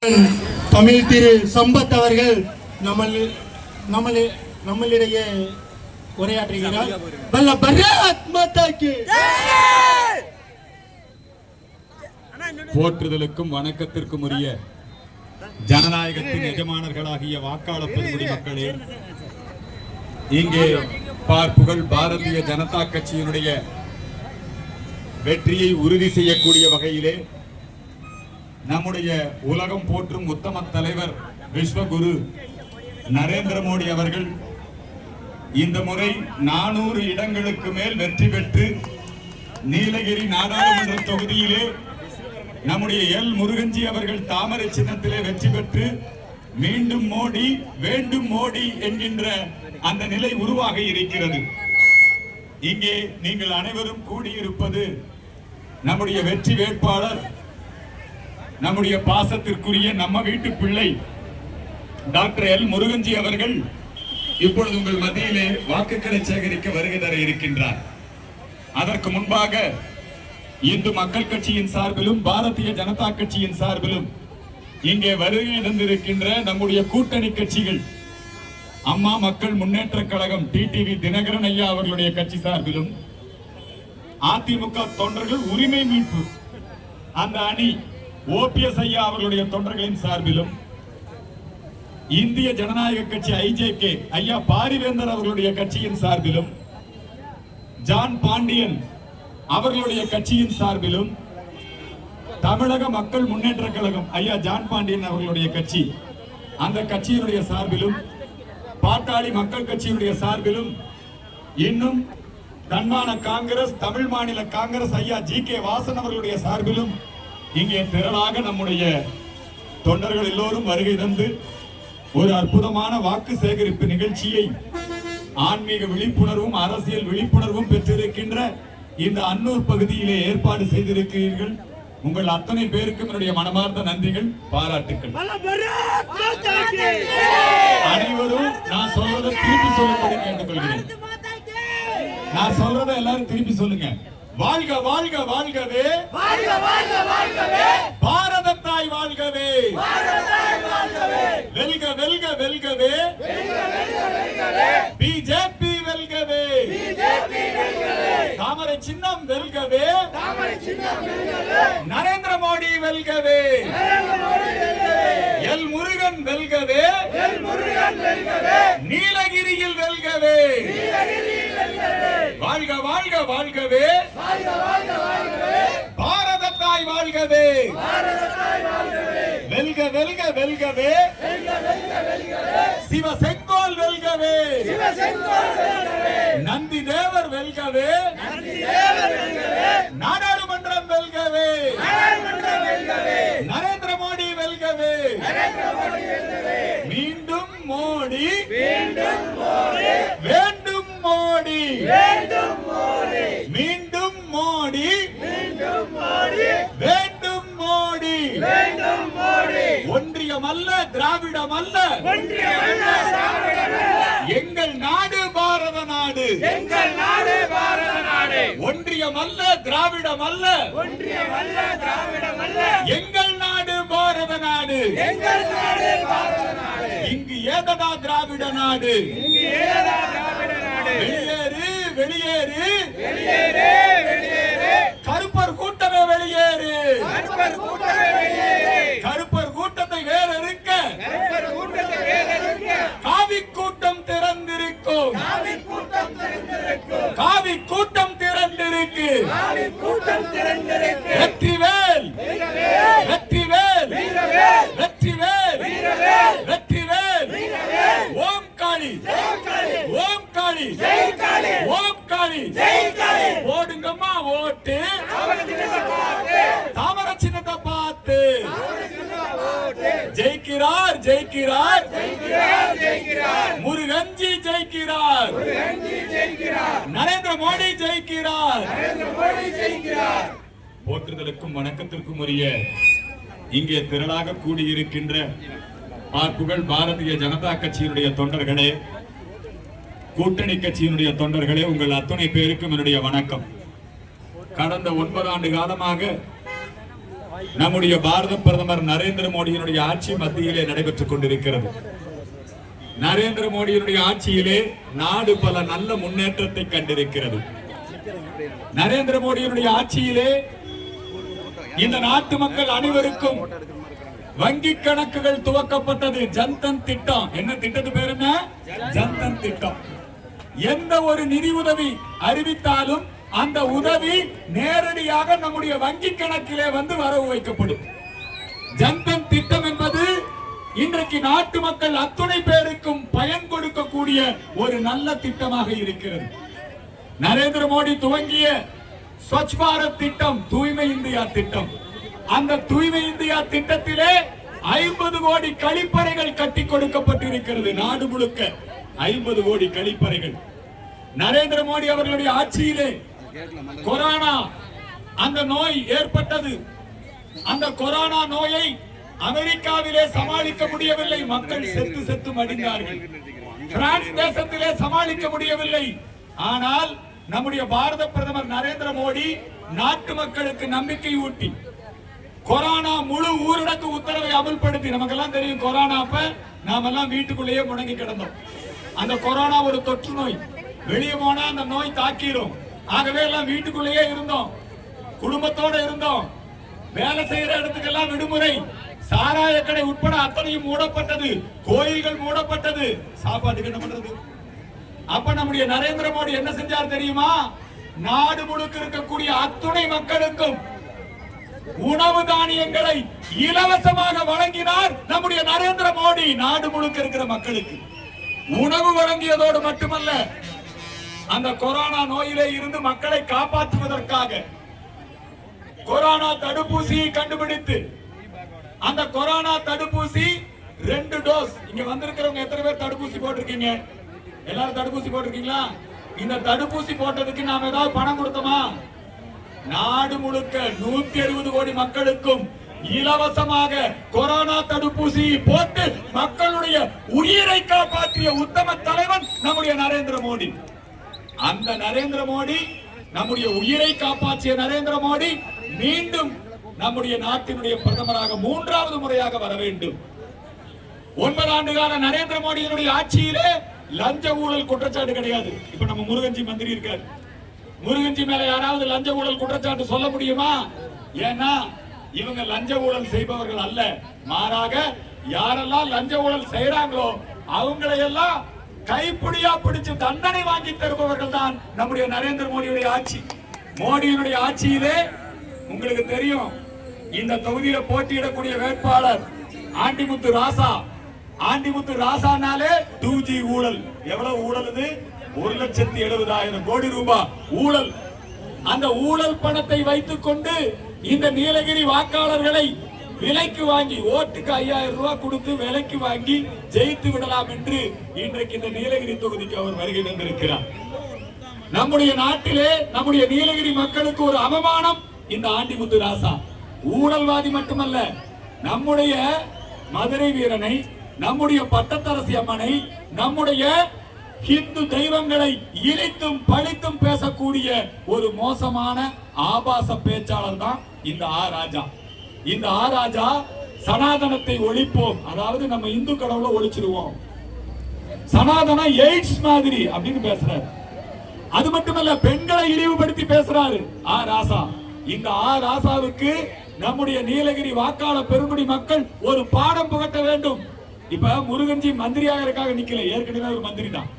தமிழ் திரு சம்பத் அவர்கள் நம்மளிடையே உரையாற்றுகிறார். போற்றுதலுக்கும் வணக்கத்திற்கும் உரிய ஜனநாயகத்தின் எஜமானர்களாகிய வாக்காளர் பெருங்குடி மக்களே, இங்கே பார்ப்புகள் பாரதிய ஜனதா கட்சியினுடைய வெற்றியை உறுதி செய்யக்கூடிய வகையிலே நம்முடைய உலகம் போற்றும் உத்தம தலைவர் விஸ்வகுரு நரேந்திர மோடி அவர்கள் இந்த முறை 400 இடங்களுக்கு மேல் வெற்றி பெற்று நீலகிரி நாடாளுமன்ற தொகுதியிலே நம்முடைய எல் முருகன்ஜி அவர்கள் தாமரை சின்னத்திலே வெற்றி பெற்று மீண்டும் மோடி வேண்டும் மோடி என்கின்ற அந்த நிலை உருவாகி இருக்கிறது. இங்கே நீங்கள் அனைவரும் கூடியிருப்பது நம்முடைய வெற்றி வேட்பாளர், நம்முடைய பாசத்திற்குரிய நம்ம வீட்டு பிள்ளை டாக்டர் எல் முருகன்ஜி அவர்கள் இப்பொழுது உங்கள் மத்தியிலே வாக்குகளை சேகரிக்க வருகை தர இருக்கின்றார். அதற்கு முன்பாக இந்து மக்கள் கட்சியின் சார்பிலும் பாரதிய ஜனதா கட்சியின் சார்பிலும் இங்கே வருகை தந்திருக்கின்ற நம்முடைய கூட்டணி கட்சிகள் அம்மா மக்கள் முன்னேற்ற கழகம் டிடிவி தினகரன் ஐயா அவர்களுடைய கட்சி சார்பிலும், அதிமுக தொண்டர்கள் உரிமை மீட்பு அந்த அணி ஓபிஎஸ் ஐயா அவர்களுடைய தொண்டர்களின் சார்பிலும், இந்திய ஜனநாயக கட்சி ஐஜேகே ஐயா பாரிவேந்தர் அவர்களுடைய கட்சியின் சார்பிலும், ஜான் பாண்டியன் அவர்களுடைய கட்சியின் சார்பிலும், தமிழக மக்கள் முன்னேற்ற கழகம் ஐயா ஜான் பாண்டியன் அவர்களுடைய கட்சி அந்த கட்சியினுடைய சார்பிலும், பாட்டாளி மக்கள் கட்சியினுடைய சார்பிலும், இன்னும் தன்மான காங்கிரஸ் தமிழ் மாநில காங்கிரஸ் ஐயா ஜி.கே. வாசன் அவர்களுடைய சார்பிலும் இங்கே திரளாக நம்முடைய தொண்டர்கள் எல்லோரும் வருகை தந்து ஒரு அற்புதமான வாக்கு சேகரிப்பு நிகழ்ச்சியை ஆன்மீக விழிப்புணர்வும் அரசியல் விழிப்புணர்வும் பெற்றிருக்கின்ற இந்த அன்னூர் பகுதியிலே ஏற்பாடு செய்திருக்கிறீர்கள். உங்கள் அத்தனை பேருக்கும் என்னுடைய மனமார்ந்த நன்றிகள், பாராட்டுக்கள். அனைவரும் நான் சொல்றதை திருப்பி சொல்லும்படி கேட்டுக்கொள்கிறேன். நான் சொல்றதை எல்லாரும் திருப்பி சொல்லுங்க. வாழ்க வாழ்க வாழ்கவே, வாழ்க வாழ்க வாழ்கவே, பாரத தாய் வாழ்கவே, வெல்க வெல்க வெல்கவே, பிஜேபி வெல்கவே, தாமரை சின்னம் வெல்கவே, நரேந்திர மோடி வெல்கவே, எல் முருகன் வெல்கவே, நீலகிரியில் வெல்கவே, வாழ்க வாழ்க வாழ்கவே, பாரத தாய் வாழ்கவே, வெல்க வெல்க வெல்கவே, சிவ செங்கோல் வெல்கவே, நந்தி தேவர் வெல்கவே, நாடாளுமன்றம் வெல்கவே, நரேந்திர மோடி வெல்கவே, மீண்டும் மோடி வேண்டும் மோடி, மீண்டும் மோடி வேண்டும் மோடி, ஒன்றியம் அல்ல திராவிடம் அல்ல, எங்கள் நாடு பாரத நாடு, ஒன்றியம் அல்ல திராவிடம் அல்ல, எங்கள் நாடு பாரத நாடு, இங்கு ஏதடா திராவிட நாடு, வெளியேறு வெளியேறு, கருப்பர் கூட்டமே வெளியேறு, கருப்பர் கூட்டத்தை வேற இருக்க காவி கூட்டம் திறந்திருக்கும், காவி கூட்டம் திறந்திருக்கு, வெற்றிவேல் வெற்றிவேல் வெற்றிவேல் வெற்றிவேல், ஓம் காளி ஓம் காளி ஓம் காளி, ஓடுங்கம்மா ஓட்டு, தாமரை சின்னத்தை பார்த்து, ஜெயிக்கிறார் ஜெயிக்கிறார் முருகன்ஜி ஜெயிக்கிறார், நரேந்திர மோடி ஜெயிக்கிறார். போற்றுதலுக்கும் வணக்கத்திற்கும் உரிய இங்கே திரளாக கூடியிருக்கின்ற பார்ப்புகள் பாரதிய ஜனதா கட்சியினுடைய தொண்டர்களே, கூட்டணி கட்சியினுடைய தொண்டர்களே, உங்கள் அத்தனை பேருக்கும் என்னுடைய வணக்கம். கடந்த 9 ஆண்டு காலமாக நம்முடைய பாரத பிரதமர் நரேந்திர மோடியினுடைய ஆட்சி மத்தியிலே நடைபெற்றுக் கொண்டிருக்கிறது. நரேந்திர மோடியினுடைய ஆட்சியிலே நாடு பல நல்ல முன்னேற்றத்தை கண்டிருக்கிறது. நரேந்திர மோடியினுடைய ஆட்சியிலே இந்த நாட்டு மக்கள் அனைவருக்கும் வங்கி கணக்குகள் துவக்கப்பட்டது. ஜன்தன் திட்டம். என்ன திட்டத்து பேரு? ஜன்தன் திட்டம். எந்த ஒரு நிதி உதவி அறிவித்தாலும் அந்த உதவி நேரடியாக நம்முடைய வங்கி கணக்கிலே வந்து வரவு வைக்கப்படும். ஜன்தன் திட்டம் என்பது இன்றைக்கு நாட்டு மக்கள் அத்துணை பேருக்கும் பயன் கொடுக்கக்கூடிய ஒரு நல்ல திட்டமாக இருக்கிறது. நரேந்திர மோடி துவங்கிய ஸ்வச் பாரத் திட்டம், தூய்மை இந்தியா திட்டம். அந்த தூய்மை இந்தியா திட்டத்திலே 50 கோடி கழிப்பறைகள் கட்டி கொடுக்கப்பட்டிருக்கிறது. நாடு முழுக்க 50 கோடி கழிப்பறைகள். நரேந்திர மோடி அவர்களுடைய ஆட்சியிலே கொரோனா அந்த நோய் ஏற்பட்டது. அந்த கொரோனா நோயை அமெரிக்காவிலே சமாளிக்க முடியவில்லை. மக்கள் செத்து செத்து மடிந்தார்கள். பிரான்ஸ் தேசத்திலே சமாளிக்க முடியவில்லை. ஆனால் நம்முடைய பாரத பிரதமர் நரேந்திர மோடி நாட்டு மக்களுக்கு நம்பிக்கை ஊட்டி கொரோனா முழு ஊரடங்கு உத்தரவை அமல்படுத்தி, நமக்கெல்லாம் தெரியும் கொரோனா அப்ப நாமெல்லாம் வீட்டுக்குள்ளேயே முடங்கி கிடந்தோம். அந்த கொரோனா ஒரு தொற்று நோய். வெளியே போனா அந்த நோய் தாக்கிரும். ஆகவே எல்லாம் வீட்டுக்குள்ளேயே இருந்தோம், குடும்பத்தோட இருந்தோம். வேலை செய்யற இடத்துக்கெல்லாம் விடுமுறை. சாராய கடை உட்பட அத்தனையும் மூடப்பட்டது. கோயில்கள் மூடப்பட்டது. சாப்பாட்டுக்கு என்ன பண்றது? அப்ப நம்முடைய நரேந்திர மோடி என்ன செஞ்சார் தெரியுமா? நாடு முழுக்க இருக்கக்கூடிய அத்துணை மக்களுக்கும் உணவு தானியங்களை இலவசமாக வழங்கினார் நம்முடைய நரேந்திர மோடி. நாடு முழுக்க இருக்கிற மக்களுக்கு உணவு வழங்கியதோடு மட்டுமல்ல, அந்த கொரோனா நோயிலே இருந்து மக்களை காப்பாற்றுவதற்காக கொரோனா தடுப்பூசியை கண்டுபிடித்து, அந்த கொரோனா தடுப்பூசி 2 டோஸ். இங்க வந்திருக்கிறவங்க எத்தனை பேர் தடுப்பூசி போட்டிருக்கீங்க? எல்லாரும் தடுப்பூசி போட்டிருக்கீங்களா? இந்த தடுப்பூசி போட்டதுக்கு நாம ஏதாவது பணம் கொடுத்தோமா? நாடு முழுக்க 170 கோடி மக்களுக்கும் இலவசமாக கொரோனா தடுப்பூசி போட்டு மக்களுடைய உயிரை காப்பாற்றிய உத்தம தலைவன் நம்முடைய நரேந்திர மோடி. அந்த நரேந்திர மோடி, நம்முடைய உயிரை காப்பாற்றிய நரேந்திர மோடி மீண்டும் நம்முடைய நாட்டினுடைய பிரதமராக 3வது முறையாக வர வேண்டும். 9 ஆண்டு கால நரேந்திர மோடியினுடைய ஆட்சியிலே லஞ்ச ஊழல் குற்றச்சாட்டு கிடையாது. இப்ப நம்ம முருகன்ஜி மந்திரி இருக்காரு. முருகன்ஜி மேல யாராவது லஞ்ச ஊழல் குற்றச்சாட்டு சொல்ல முடியுமா? ஏன்னா இவங்க லஞ்ச ஊழல் செய்பவர்கள் அல்ல. மாறாக யாரெல்லாம் லஞ்ச ஊழல் செய்யறாங்களோ அவங்களை எல்லாம் கைப்பிடியா பிடிச்சு தண்டனை வாங்கி தருபவர்கள் தான் நம்முடைய நரேந்திர மோடியுடைய ஆட்சி. மோடியினுடைய ஆட்சியிலே உங்களுக்கு தெரியும், இந்த தொகுதியில போட்டியிடக்கூடிய வேட்பாளர் ஆண்டிமுத்து ராசா. ஆண்டிமுத்து ராசானாலே 2G ஊழல். எவ்வளவு ஊழல்? இது 1,70,000 கோடி ரூபாய் ஊழல். அந்த ஊழல் பணத்தை வைத்துக் கொண்டு இந்த நீலகிரி வாக்காளர்களை விலைக்கு வாங்கி, ஓட்டுக்கு 5000 ரூபாய் கொடுத்து விலைக்கு வாங்கி ஜெயித்து விடலாம் என்று இன்றைக்கு இந்த நீலகிரி தொகுதிக்கு அவர் வருகை தந்திருக்கிறார். நம்முடைய நாட்டிலே நம்முடைய நீலகிரி மக்களுக்கு ஒரு அவமானம் இந்த ஆண்டிமுத்து ராசா. ஊழல்வாதி மட்டுமல்ல, நம்முடைய மதுரை வீரனை, நம்முடைய பட்டத்தரசி அம்மனை, நம்முடைய ஹிந்து தெய்வங்களை இழித்தும் பழித்தும் பேசக்கூடிய ஒரு மோசமான ஆபாச பேச்சாளர் தான் இந்த ராஜா. இந்த ராஜா சனாதனத்தை ஒழிப்போம், அதாவது நம்ம இந்து கடவுளை ஒழிச்சிருவோம், சனாதன எய்ட்ஸ் மாதிரி அப்படின்னு பேசுறாரு. அது மட்டுமல்ல, பெண்களை இழிவுபடுத்தி பேசுறாரு ராசா. இந்த ராசாவுக்கு நம்முடைய நீலகிரி வாக்காளர் பெருங்குடி மக்கள் ஒரு பாடம் புகட்ட வேண்டும். இப்ப முருகன்ஜி மந்திரியாக இருக்காக நிக்கல, ஏற்கனவே ஒரு மந்திரி தான்.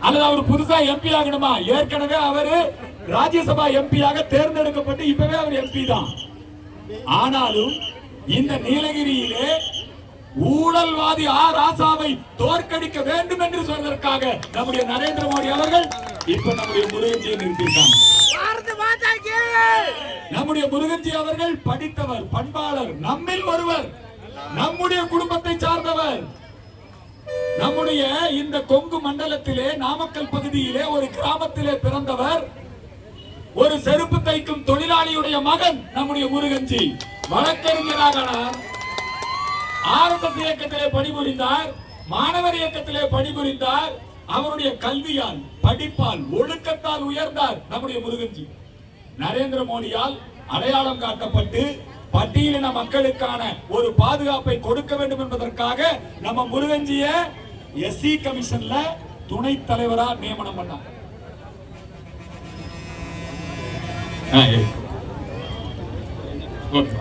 அல்லது அவர் புதுசா எம்பி ஆகணுமா? ஏற்கனவே அவரு ராஜ்யசபா எம்பியாக தேர்ந்தெடுக்கப்பட்டு இப்பவே அவர் எம்பி தான். ஆனாலும் இந்த நீலகிரியிலே ஊழல்வாதி ராசாவை தோற்கடிக்க வேண்டும் என்று சொல்வதற்காக நம்முடைய நரேந்திர மோடி அவர்கள் இப்ப நம்முடைய முருகன்ஜியை நிறுத்தியிருக்காங்க. நம்முடைய முருகன்ஜி அவர்கள் படித்தவர், பண்பாளர், நம்மில் ஒருவர், நம்முடைய குடும்பத்தை சார்ந்தவர். நம்முடைய இந்த கொங்கு மண்டலத்திலே நாமக்கல் பகுதியிலே ஒரு கிராமத்திலே பிறந்தவர். ஒரு செருப்பு தைக்கும் தொழிலாளியுடைய மகன் நம்முடைய முருகன்ஜி. வழக்கறிஞராக RSS இயக்கத்திலே பணிபுரிந்தார், மாணவர் இயக்கத்திலே பணிபுரிந்தார். அவருடைய கல்வியால், படிப்பால், ஒழுக்கத்தால் உயர்ந்தார் நம்முடைய முருகன்ஜி. நரேந்திர மோடியால் அடையாளம் காட்டப்பட்டு பட்டியலின மக்களுக்கான ஒரு பாதுகாப்பை கொடுக்க வேண்டும் என்பதற்காக நம்ம முருகஞ்சிய எஸ்சி கமிஷன்ல துணைத் தலைவரா நியமனம் பண்ணாங்க. ஓகே.